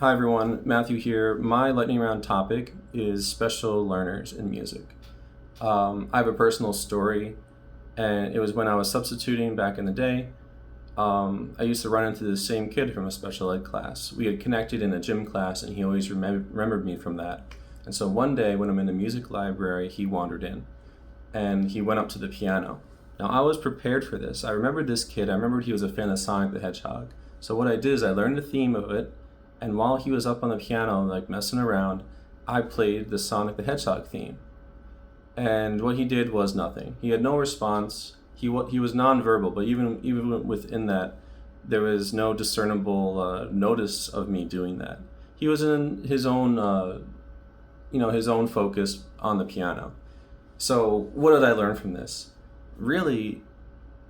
Hi everyone, Matthew here. My lightning round topic is special learners in music. I have a personal story, and it was when I was substituting back in the day. I used to run into the same kid from a special ed class. We had connected in a gym class, and he always remembered me from that. And so one day when I'm in the music library, he wandered in, and he went up to the piano. Now I was prepared for this. I remembered this kid. I remembered he was a fan of Sonic the Hedgehog. So what I did is I learned the theme of it, and while he was up on the piano, like messing around, I played the Sonic the Hedgehog theme. And what he did was nothing. He had no response. He was nonverbal, but even within that, there was no discernible notice of me doing that. He was in his own, his own focus on the piano. So what did I learn from this? Really,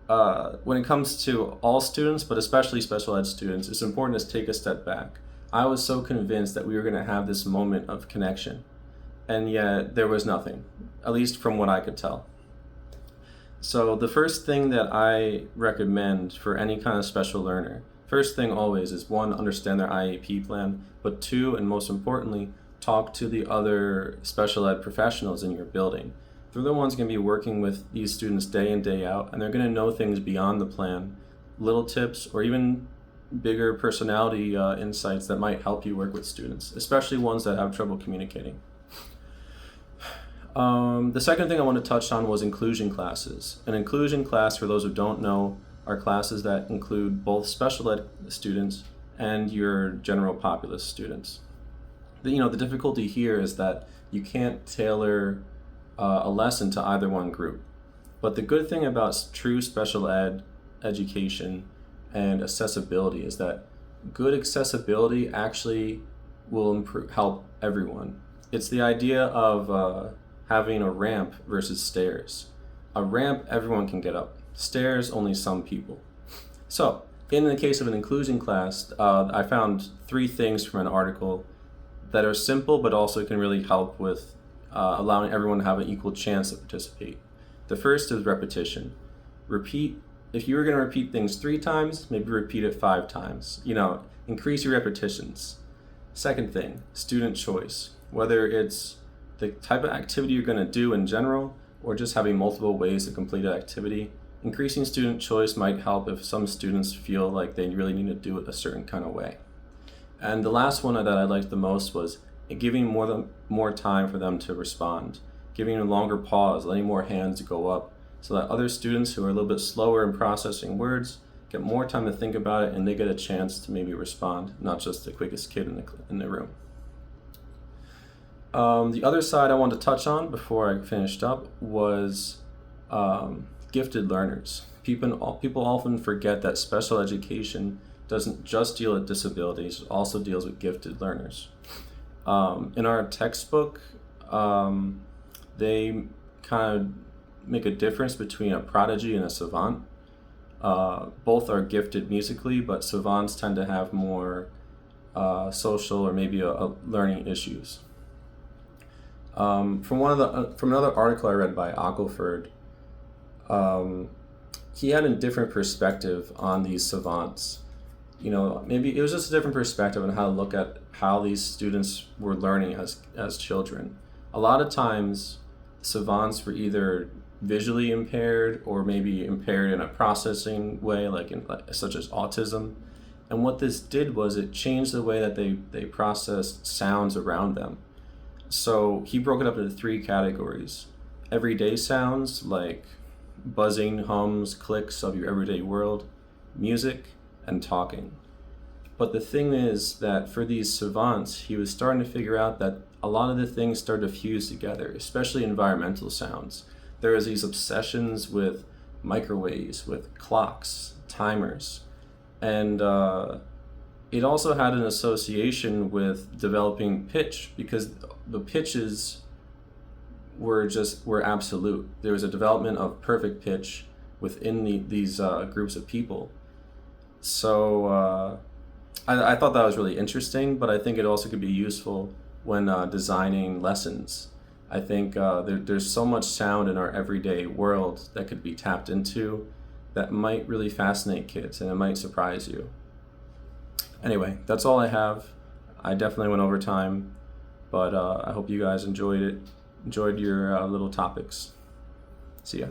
when it comes to all students, but especially special ed students, it's important to take a step back. I was so convinced that we were going to have this moment of connection, and yet there was nothing, at least from what I could tell. So the first thing that I recommend for any kind of special learner, first thing always is one, understand their IEP plan, but two, and most importantly, talk to the other special ed professionals in your building. They're the ones going to be working with these students day in, day out, and they're going to know things beyond the plan, little tips, or even bigger personality insights that might help you work with students, especially ones that have trouble communicating. The second thing I want to touch on was inclusion classes. An inclusion class, for those who don't know, are classes that include both special ed students and your general populace students. The difficulty here is that you can't tailor a lesson to either one group. But the good thing about true special ed education and accessibility is that good accessibility actually will help everyone. It's the idea of having a ramp versus stairs. A ramp, everyone can get up. Stairs, only some people. So, in the case of an inclusion class, I found 3 things from an article that are simple but also can really help with allowing everyone to have an equal chance to participate. The first is repetition. Repeat. If you were going to repeat things 3 times, maybe repeat it 5 times. Increase your repetitions. Second thing, student choice. Whether it's the type of activity you're going to do in general, or just having multiple ways to complete an activity, increasing student choice might help if some students feel like they really need to do it a certain kind of way. And the last one that I liked the most was giving more time for them to respond, giving a longer pause, letting more hands go up, so that other students who are a little bit slower in processing words get more time to think about it and they get a chance to maybe respond, not just the quickest kid in the room. The other side I wanted to touch on before I finished up was gifted learners. People often forget that special education doesn't just deal with disabilities, it also deals with gifted learners. In our textbook, they kind of make a difference between a prodigy and a savant. Both are gifted musically, but savants tend to have more social or maybe a learning issues. From another article I read by Ockelford, he had a different perspective on these savants. Maybe it was just a different perspective on how to look at how these students were learning as children. A lot of times, savants were either visually impaired or maybe impaired in a processing way, such as autism. And what this did was it changed the way that they processed sounds around them. So he broke it up into 3 categories. Everyday sounds like buzzing, hums, clicks of your everyday world, music, and talking. But the thing is that for these savants, he was starting to figure out that a lot of the things started to fuse together, especially environmental sounds. There was these obsessions with microwaves, with clocks, timers, and it also had an association with developing pitch, because the pitches were absolute. There was a development of perfect pitch within these groups of people. So I thought that was really interesting, but I think it also could be useful when designing lessons. I think there's so much sound in our everyday world that could be tapped into that might really fascinate kids, and it might surprise you. Anyway, that's all I have. I definitely went over time, but I hope you guys enjoyed your little topics. See ya.